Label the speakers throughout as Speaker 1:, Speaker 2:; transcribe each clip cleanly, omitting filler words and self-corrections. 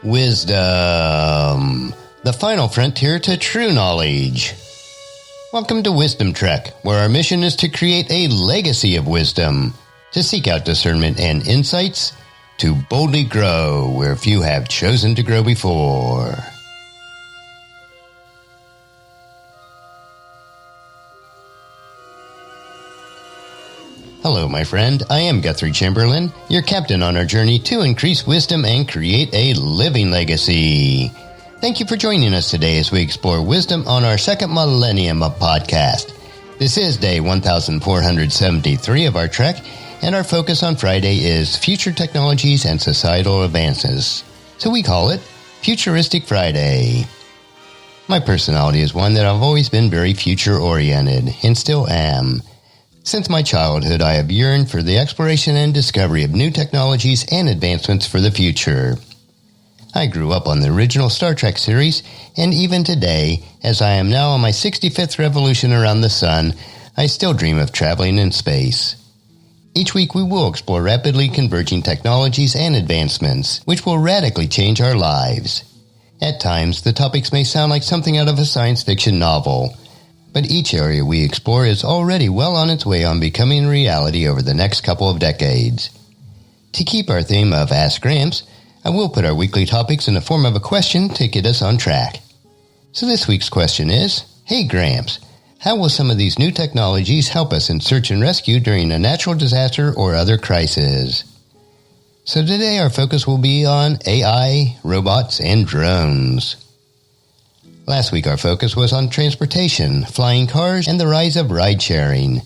Speaker 1: Wisdom, the final frontier to true knowledge. Welcome to Wisdom Trek, where our mission is to create a legacy of wisdom, to seek out discernment and insights, to boldly grow where few have chosen to grow before. Hello, my friend. I am Guthrie Chamberlain, your captain on our journey to increase wisdom and create a living legacy. Thank you for joining us today as we explore wisdom on our second millennium of podcast. This is day 1473 of our trek, and our focus on Friday is future technologies and societal advances. So we call it Futuristic Friday. My personality is one that I've always been very future-oriented, and still am. Since my childhood, I have yearned for the exploration and discovery of new technologies and advancements for the future. I grew up on the original Star Trek series, and even today, as I am now on my 65th revolution around the sun, I still dream of traveling in space. Each week we will explore rapidly converging technologies and advancements, which will radically change our lives. At times, the topics may sound like something out of a science fiction novel, but each area we explore is already well on its way on becoming reality over the next couple of decades. To keep our theme of Ask Gramps, I will put our weekly topics in the form of a question to get us on track. So this week's question is, Hey Gramps, how will some of these new technologies help us in search and rescue during a natural disaster or other crisis? So today our focus will be on AI, robots, and drones. Last week our focus was on transportation, flying cars, and the rise of ride-sharing.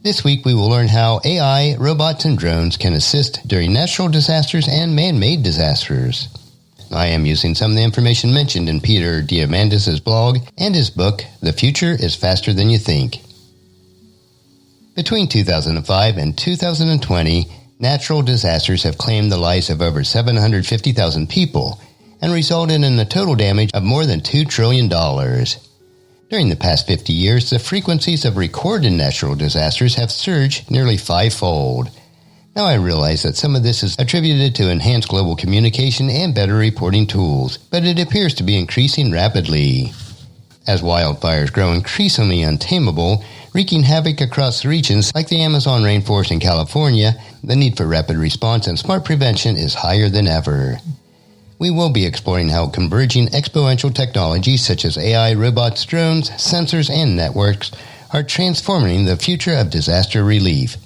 Speaker 1: This week we will learn how AI, robots, and drones can assist during natural disasters and man-made disasters. I am using some of the information mentioned in Peter Diamandis' blog and his book, The Future is Faster Than You Think. Between 2005 and 2020, natural disasters have claimed the lives of over 750,000 people, and resulted in a total damage of more than $2 trillion. During the past 50 years, the frequencies of recorded natural disasters have surged nearly fivefold. Now I realize that some of this is attributed to enhanced global communication and better reporting tools, but it appears to be increasing rapidly. As wildfires grow increasingly untamable, wreaking havoc across regions like the Amazon rainforest in California, the need for rapid response and smart prevention is higher than ever. We will be exploring how converging exponential technologies such as AI, robots, drones, sensors, and networks are transforming the future of disaster relief.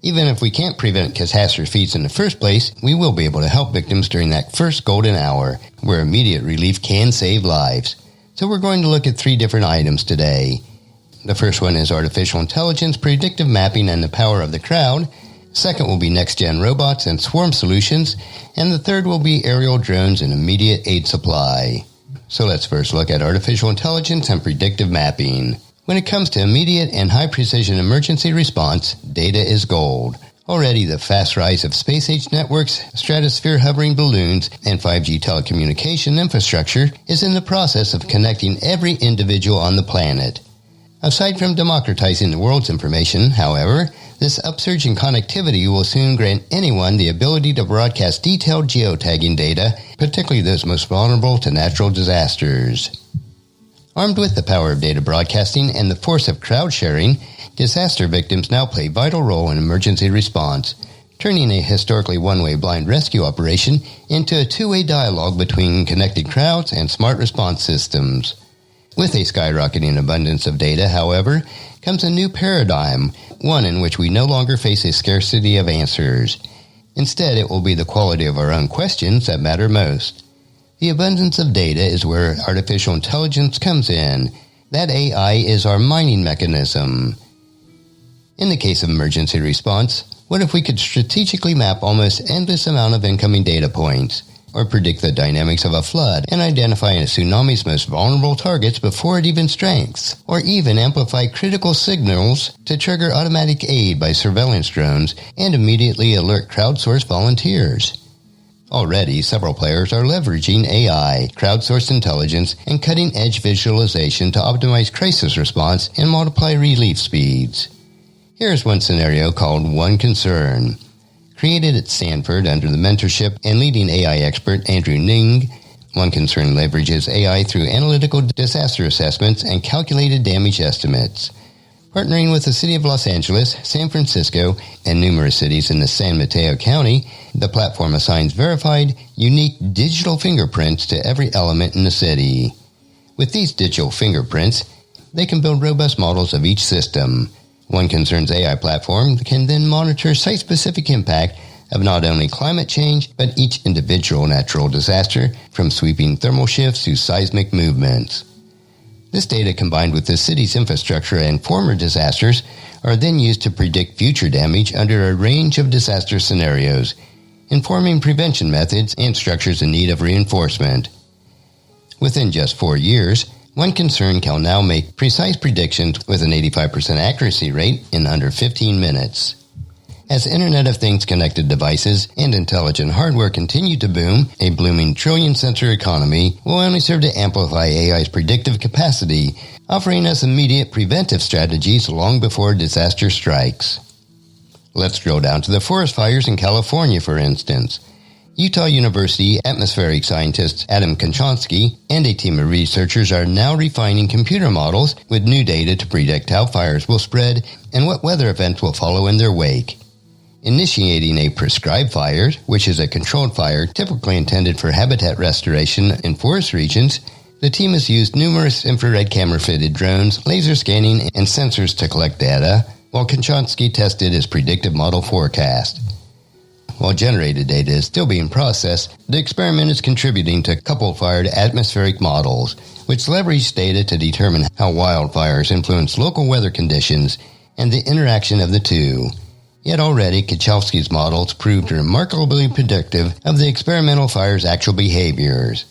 Speaker 1: Even if we can't prevent catastrophes in the first place, we will be able to help victims during that first golden hour, where immediate relief can save lives. So we're going to look at 3 different items today. The first one is artificial intelligence, predictive mapping, and the power of the crowd. Second will be next-gen robots and swarm solutions, and the third will be aerial drones and immediate aid supply. So let's first look at artificial intelligence and predictive mapping. When it comes to immediate and high-precision emergency response, data is gold. Already the fast rise of space-age networks, stratosphere hovering balloons, and 5G telecommunication infrastructure is in the process of connecting every individual on the planet. Aside from democratizing the world's information, however, this upsurge in connectivity will soon grant anyone the ability to broadcast detailed geotagging data, particularly those most vulnerable to natural disasters. Armed with the power of data broadcasting and the force of crowd sharing, disaster victims now play a vital role in emergency response, turning a historically one-way blind rescue operation into a two-way dialogue between connected crowds and smart response systems. With a skyrocketing abundance of data, however, comes a new paradigm, one in which we no longer face a scarcity of answers. Instead, it will be the quality of our own questions that matter most. The abundance of data is where artificial intelligence comes in. That AI is our mining mechanism. In the case of emergency response, what if we could strategically map almost endless amount of incoming data points, or predict the dynamics of a flood and identify a tsunami's most vulnerable targets before it even strikes, or even amplify critical signals to trigger automatic aid by surveillance drones and immediately alert crowdsourced volunteers. Already, several players are leveraging AI, crowdsourced intelligence, and cutting-edge visualization to optimize crisis response and multiply relief speeds. Here's one scenario called One Concern. created at Stanford under the mentorship and leading AI expert Andrew Ng. One Concern leverages AI through analytical disaster assessments and calculated damage estimates. Partnering with the City of Los Angeles, San Francisco, and numerous cities in the San Mateo County, the platform assigns verified, unique digital fingerprints to every element in the city. With these digital fingerprints, they can build robust models of each system. One Concern's AI platform can then monitor site-specific impact of not only climate change, but each individual natural disaster, from sweeping thermal shifts to seismic movements. This data, combined with the city's infrastructure and former disasters, are then used to predict future damage under a range of disaster scenarios, informing prevention methods and structures in need of reinforcement. Within just 4 years, One Concern can now make precise predictions with an 85% accuracy rate in under 15 minutes. As Internet of Things connected devices and intelligent hardware continue to boom, a blooming trillion-sensor economy will only serve to amplify AI's predictive capacity, offering us immediate preventive strategies long before disaster strikes. Let's drill down to the forest fires in California, for instance. Utah University atmospheric scientist Adam Konchansky and a team of researchers are now refining computer models with new data to predict how fires will spread and what weather events will follow in their wake. Initiating a prescribed fire, which is a controlled fire typically intended for habitat restoration in forest regions, the team has used numerous infrared camera-fitted drones, laser scanning, and sensors to collect data, while Konchansky tested his predictive model forecast. While generated data is still being processed, the experiment is contributing to couple-fired atmospheric models, which leverage data to determine how wildfires influence local weather conditions and the interaction of the two. Yet already, Konchansky's models proved remarkably predictive of the experimental fire's actual behaviors.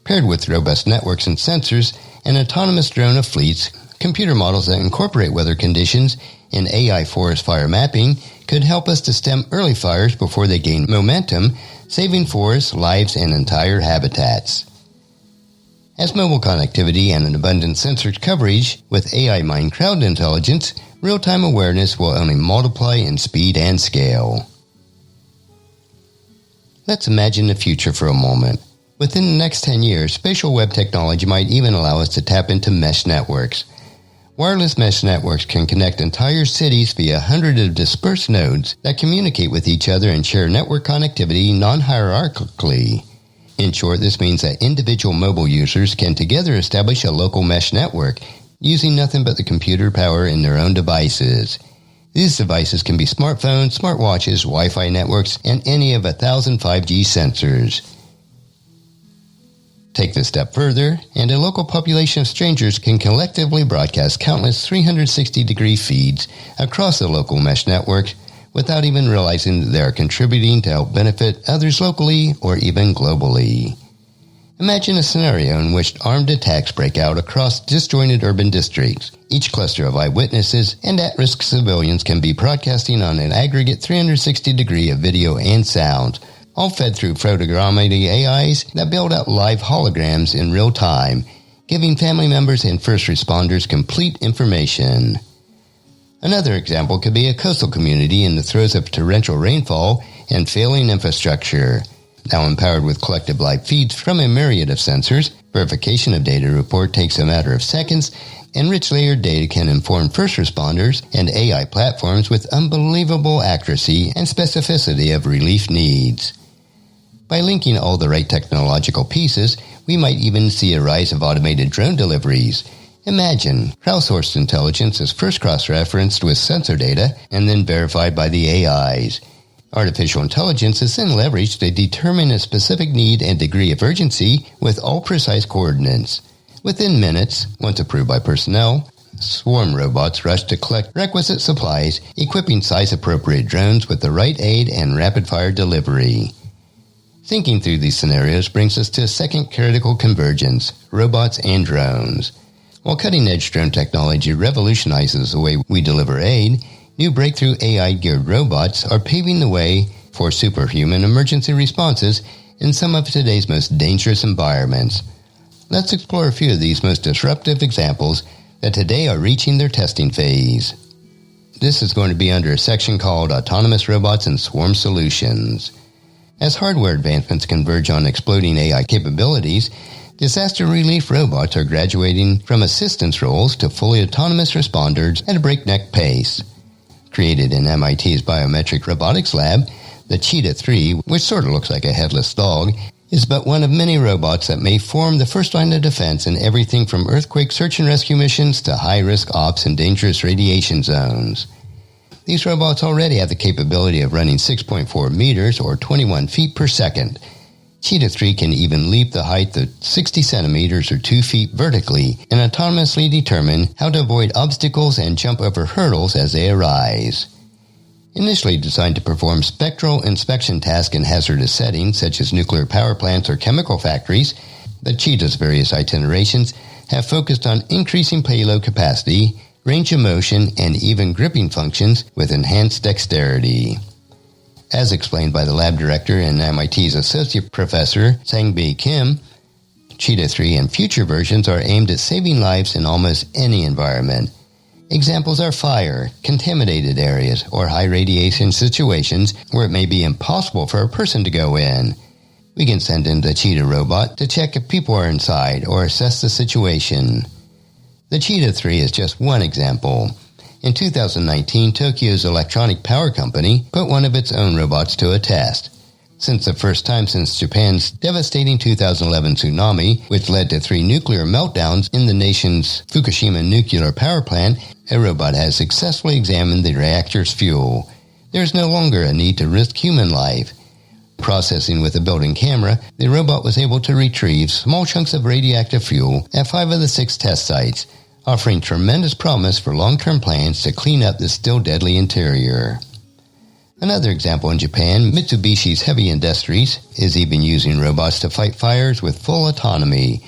Speaker 1: Paired with robust networks and sensors, an autonomous drone of fleets, computer models that incorporate weather conditions, and AI forest fire mapping could help us to stem early fires before they gain momentum, saving forests, lives, and entire habitats. As mobile connectivity and an abundant sensor coverage with AI-mined crowd intelligence, real-time awareness will only multiply in speed and scale. Let's imagine the future for a moment. Within the next 10 years, spatial web technology might even allow us to tap into mesh networks. Wireless mesh networks can connect entire cities via hundreds of dispersed nodes that communicate with each other and share network connectivity non-hierarchically. In short, this means that individual mobile users can together establish a local mesh network using nothing but the computer power in their own devices. These devices can be smartphones, smartwatches, Wi-Fi networks, and any of 1,000 5G sensors. Take this step further, and a local population of strangers can collectively broadcast countless 360-degree feeds across the local mesh network without even realizing that they are contributing to help benefit others locally or even globally. Imagine a scenario in which armed attacks break out across disjointed urban districts. Each cluster of eyewitnesses and at-risk civilians can be broadcasting on an aggregate 360-degree of video and sound, all fed through photogrammetry AIs that build out live holograms in real time, giving family members and first responders complete information. Another example could be a coastal community in the throes of torrential rainfall and failing infrastructure. Now empowered with collective live feeds from a myriad of sensors, verification of data report takes a matter of seconds, and rich layered data can inform first responders and AI platforms with unbelievable accuracy and specificity of relief needs. By linking all the right technological pieces, we might even see a rise of automated drone deliveries. Imagine, crowdsourced intelligence is first cross-referenced with sensor data and then verified by the AIs. Artificial intelligence is then leveraged to determine a specific need and degree of urgency with all precise coordinates. Within minutes, once approved by personnel, swarm robots rush to collect requisite supplies, equipping size-appropriate drones with the right aid and rapid-fire delivery. Thinking through these scenarios brings us to a second critical convergence, robots and drones. While cutting-edge drone technology revolutionizes the way we deliver aid, new breakthrough AI-geared robots are paving the way for superhuman emergency responses in some of today's most dangerous environments. Let's explore a few of these most disruptive examples that today are reaching their testing phase. This is going to be under a section called Autonomous Robots and Swarm Solutions. As hardware advancements converge on exploding AI capabilities, disaster relief robots are graduating from assistance roles to fully autonomous responders at a breakneck pace. Created in MIT's Biometric Robotics Lab, the Cheetah 3, which sort of looks like a headless dog, is but one of many robots that may form the first line of defense in everything from earthquake search and rescue missions to high-risk ops in dangerous radiation zones. These robots already have the capability of running 6.4 meters or 21 feet per second. Cheetah 3 can even leap the height of 60 centimeters or 2 feet vertically and autonomously determine how to avoid obstacles and jump over hurdles as they arise. Initially designed to perform spectral inspection tasks in hazardous settings such as nuclear power plants or chemical factories, the Cheetah's various itinerations have focused on increasing payload capacity, range of motion, and even gripping functions with enhanced dexterity. As explained by the lab director and MIT's associate professor, Sang-Bi Kim, Cheetah 3 and future versions are aimed at saving lives in almost any environment. Examples are fire, contaminated areas, or high radiation situations where it may be impossible for a person to go in. We can send in the Cheetah robot to check if people are inside or assess the situation. The Cheetah 3 is just one example. In 2019, Tokyo's electronic power company put one of its own robots to a test. Since the first time since Japan's devastating 2011 tsunami, which led to 3 nuclear meltdowns in the nation's Fukushima nuclear power plant, a robot has successfully examined the reactor's fuel. There is no longer a need to risk human life. Processing with a built-in camera, the robot was able to retrieve small chunks of radioactive fuel at 5 of the 6 test sites, offering tremendous promise for long-term plans to clean up the still deadly interior. Another example in Japan, Mitsubishi's Heavy Industries is even using robots to fight fires with full autonomy.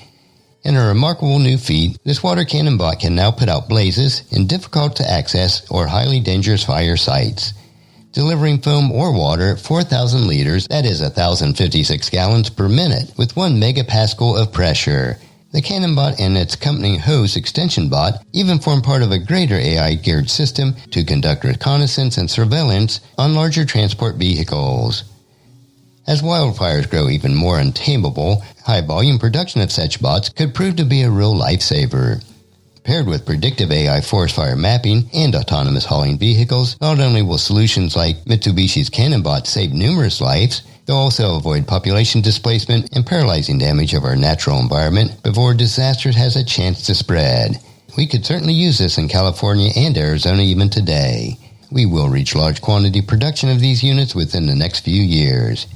Speaker 1: In a remarkable new feat, this water cannon bot can now put out blazes in difficult-to-access or highly dangerous fire sites, delivering foam or water at 4,000 liters, that is 1,056 gallons per minute, with 1 megapascal of pressure. The cannon bot and its accompanying hose extension bot even form part of a greater AI-geared system to conduct reconnaissance and surveillance on larger transport vehicles. As wildfires grow even more untamable, high-volume production of such bots could prove to be a real lifesaver. Paired with predictive AI forest fire mapping and autonomous hauling vehicles, not only will solutions like Mitsubishi's cannon bot save numerous lives, they'll also avoid population displacement and paralyzing damage of our natural environment before disaster has a chance to spread. We could certainly use this in California and Arizona even today. We will reach large quantity production of these units within the next few years.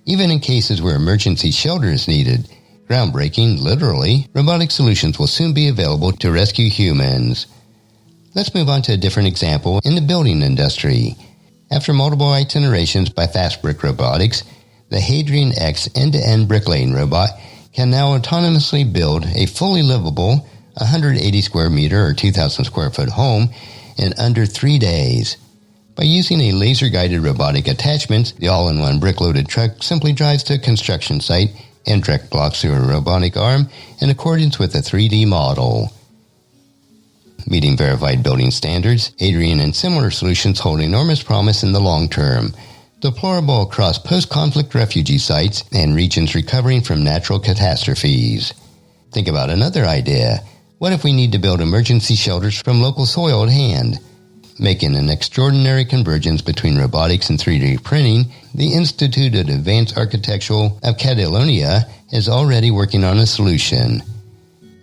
Speaker 1: Even in cases where emergency shelter is needed, groundbreaking, literally, robotic solutions will soon be available to rescue humans. Let's move on to a different example in the building industry. After multiple itinerations by Fast Brick Robotics, the Hadrian X end-to-end bricklaying robot can now autonomously build a fully livable 180 square meter or 2,000 square foot home in under 3 days. By using a laser-guided robotic attachment, the all-in-one brick-loaded truck simply drives to a construction site and direct blocks through a robotic arm in accordance with a 3D model. Meeting verified building standards, Hadrian and similar solutions hold enormous promise in the long term, deployable across post-conflict refugee sites and regions recovering from natural catastrophes. Think about another idea. What if we need to build emergency shelters from local soil at hand? Making an extraordinary convergence between robotics and 3D printing, the Institute of Advanced Architecture of Catalonia is already working on a solution.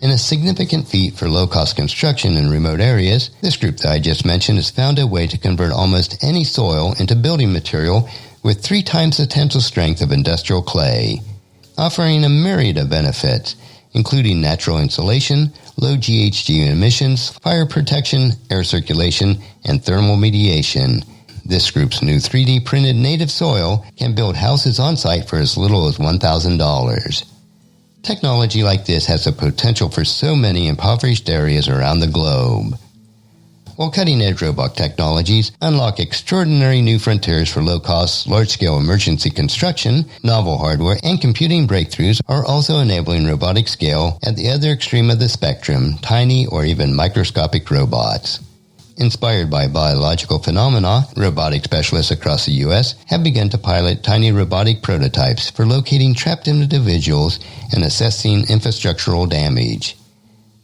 Speaker 1: In a significant feat for low-cost construction in remote areas, this group that I just mentioned has found a way to convert almost any soil into building material with 3 times the tensile strength of industrial clay, offering a myriad of benefits, including natural insulation, low GHG emissions, fire protection, air circulation, and thermal mediation. This group's new 3D printed native soil can build houses on site for as little as $1,000. Technology like this has the potential for so many impoverished areas around the globe. While cutting-edge robot technologies unlock extraordinary new frontiers for low-cost, large-scale emergency construction, novel hardware and computing breakthroughs are also enabling robotic scale at the other extreme of the spectrum, tiny or even microscopic robots. Inspired by biological phenomena, robotic specialists across the U.S. have begun to pilot tiny robotic prototypes for locating trapped individuals and assessing infrastructural damage.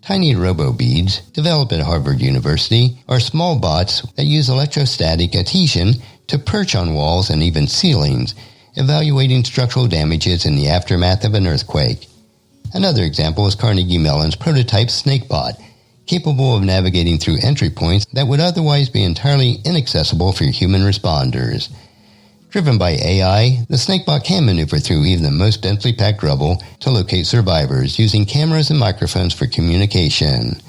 Speaker 1: Tiny robo-beads, developed at Harvard University, are small bots that use electrostatic adhesion to perch on walls and even ceilings, evaluating structural damages in the aftermath of an earthquake. Another example is Carnegie Mellon's prototype SnakeBot, capable of navigating through entry points that would otherwise be entirely inaccessible for human responders. Driven by AI, the SnakeBot can maneuver through even the most densely packed rubble to locate survivors using cameras and microphones for communication.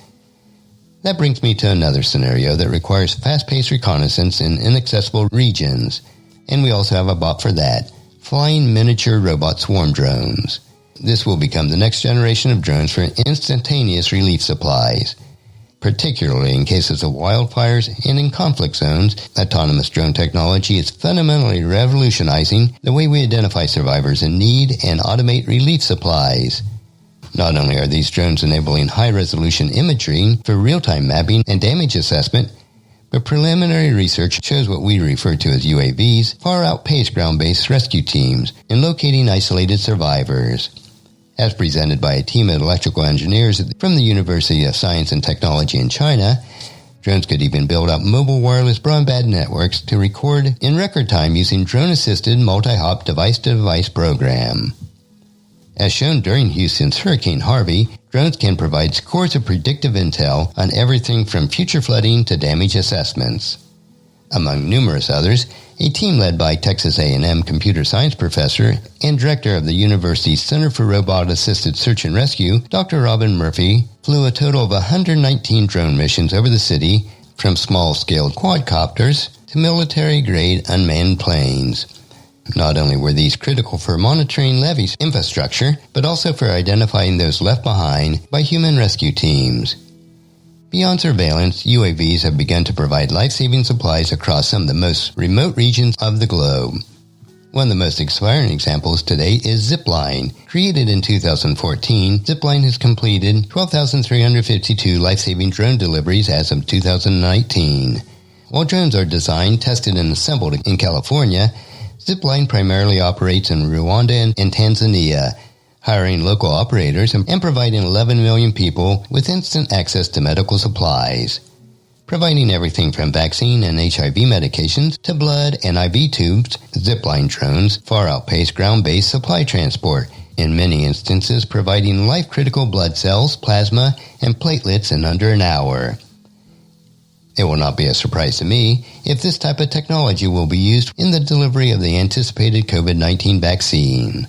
Speaker 1: That brings me to another scenario that requires fast-paced reconnaissance in inaccessible regions. And we also have a bot for that, flying miniature robot swarm drones. This will become the next generation of drones for instantaneous relief supplies. Particularly in cases of wildfires and in conflict zones, autonomous drone technology is fundamentally revolutionizing the way we identify survivors in need and automate relief supplies. Not only are these drones enabling high-resolution imagery for real-time mapping and damage assessment, but preliminary research shows what we refer to as UAVs far outpace ground-based rescue teams in locating isolated survivors. As presented by a team of electrical engineers from the University of Science and Technology in China, drones could even build up mobile wireless broadband networks to record in record time using drone-assisted multi-hop device-to-device program. As shown during Houston's Hurricane Harvey, drones can provide scores of predictive intel on everything from future flooding to damage assessments. Among numerous others, a team led by Texas A&M computer science professor and director of the university's Center for Robot-Assisted Search and Rescue, Dr. Robin Murphy, flew a total of 119 drone missions over the city, from small-scale quadcopters to military-grade unmanned planes. Not only were these critical for monitoring levees infrastructure, but also for identifying those left behind by human rescue teams. Beyond surveillance, UAVs have begun to provide life-saving supplies across some of the most remote regions of the globe. One of the most inspiring examples today is Zipline. Created in 2014, Zipline has completed 12,352 life-saving drone deliveries as of 2019. While drones are designed, tested, and assembled in California, Zipline primarily operates in Rwanda and Tanzania, hiring local operators and providing 11 million people with instant access to medical supplies. Providing everything from vaccine and HIV medications to blood and IV tubes, Zipline drones far outpace ground-based supply transport, in many instances providing life-critical blood cells, plasma, and platelets in under an hour. It will not be a surprise to me if this type of technology will be used in the delivery of the anticipated COVID-19 vaccine.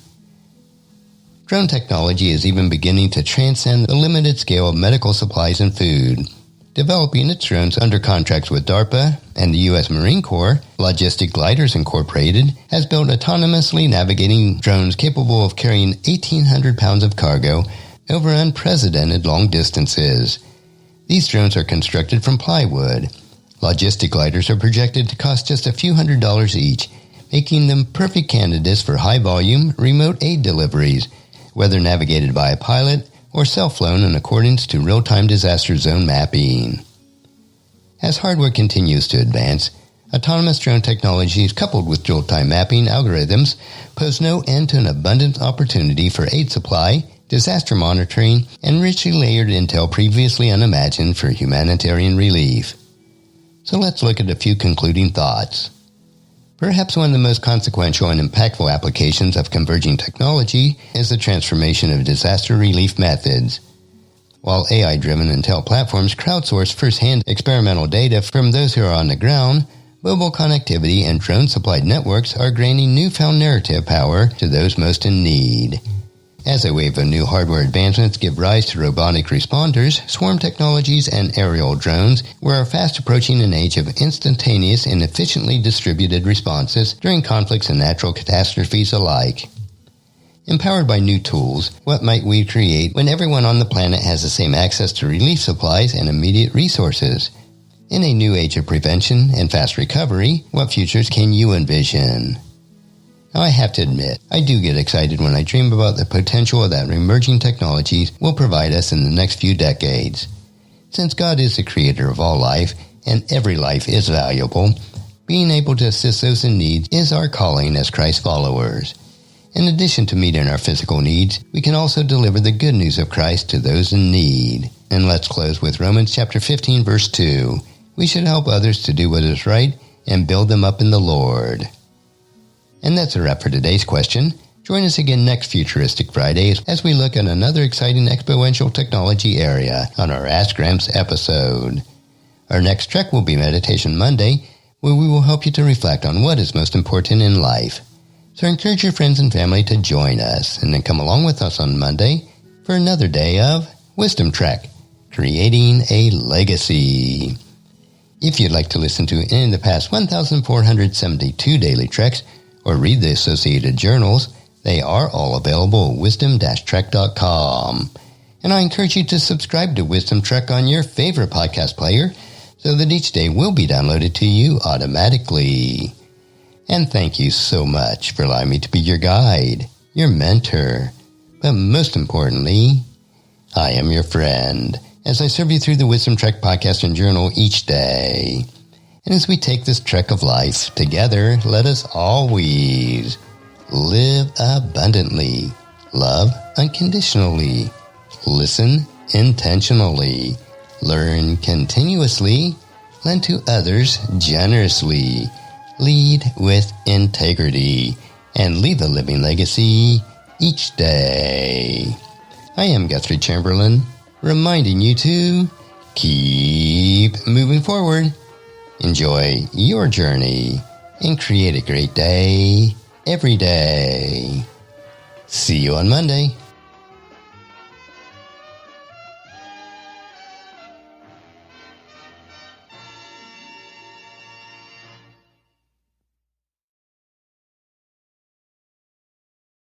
Speaker 1: Drone technology is even beginning to transcend the limited scale of medical supplies and food. Developing its drones under contracts with DARPA and the U.S. Marine Corps, Logistic Gliders Incorporated has built autonomously navigating drones capable of carrying 1,800 pounds of cargo over unprecedented long distances. These drones are constructed from plywood. Logistic gliders are projected to cost just a few $100s each, making them perfect candidates for high-volume, remote aid deliveries, whether navigated by a pilot or self-flown in accordance to real-time disaster zone mapping. As hardware continues to advance, autonomous drone technologies coupled with real-time mapping algorithms pose no end to an abundant opportunity for aid supply, disaster monitoring, and richly layered intel previously unimagined for humanitarian relief. So let's look at a few concluding thoughts. Perhaps one of the most consequential and impactful applications of converging technology is the transformation of disaster relief methods. While AI-driven intel platforms crowdsource first-hand experimental data from those who are on the ground, mobile connectivity and drone-supplied networks are granting newfound narrative power to those most in need. As a wave of new hardware advancements give rise to robotic responders, swarm technologies, and aerial drones, we are fast approaching an age of instantaneous and efficiently distributed responses during conflicts and natural catastrophes alike. Empowered by new tools, what might we create when everyone on the planet has the same access to relief supplies and immediate resources? In a new age of prevention and fast recovery, what futures can you envision? Now, I have to admit, I do get excited when I dream about the potential that emerging technologies will provide us in the next few decades. Since God is the creator of all life, and every life is valuable, being able to assist those in need is our calling as Christ followers. In addition to meeting our physical needs, we can also deliver the good news of Christ to those in need. And let's close with Romans chapter 15, verse 2. We should help others to do what is right and build them up in the Lord. And that's a wrap for today's question. Join us again next Futuristic Fridays as we look at another exciting exponential technology area on our Ask Gramps episode. Our next trek will be Meditation Monday, where we will help you to reflect on what is most important in life. So encourage your friends and family to join us, and then come along with us on Monday for another day of Wisdom Trek, Creating a Legacy. If you'd like to listen to any of the past 1,472 daily treks or read the associated journals, they are all available at wisdom-trek.com. And I encourage you to subscribe to Wisdom Trek on your favorite podcast player so that each day will be downloaded to you automatically. And thank you so much for allowing me to be your guide, your mentor, but most importantly, I am your friend as I serve you through the Wisdom Trek podcast and journal each day. And as we take this trek of life together, let us always live abundantly, love unconditionally, listen intentionally, learn continuously, lend to others generously, lead with integrity, and leave a living legacy each day. I am Guthrie Chamberlain, reminding you to keep moving forward, enjoy your journey, and create a great day every day. See you on Monday.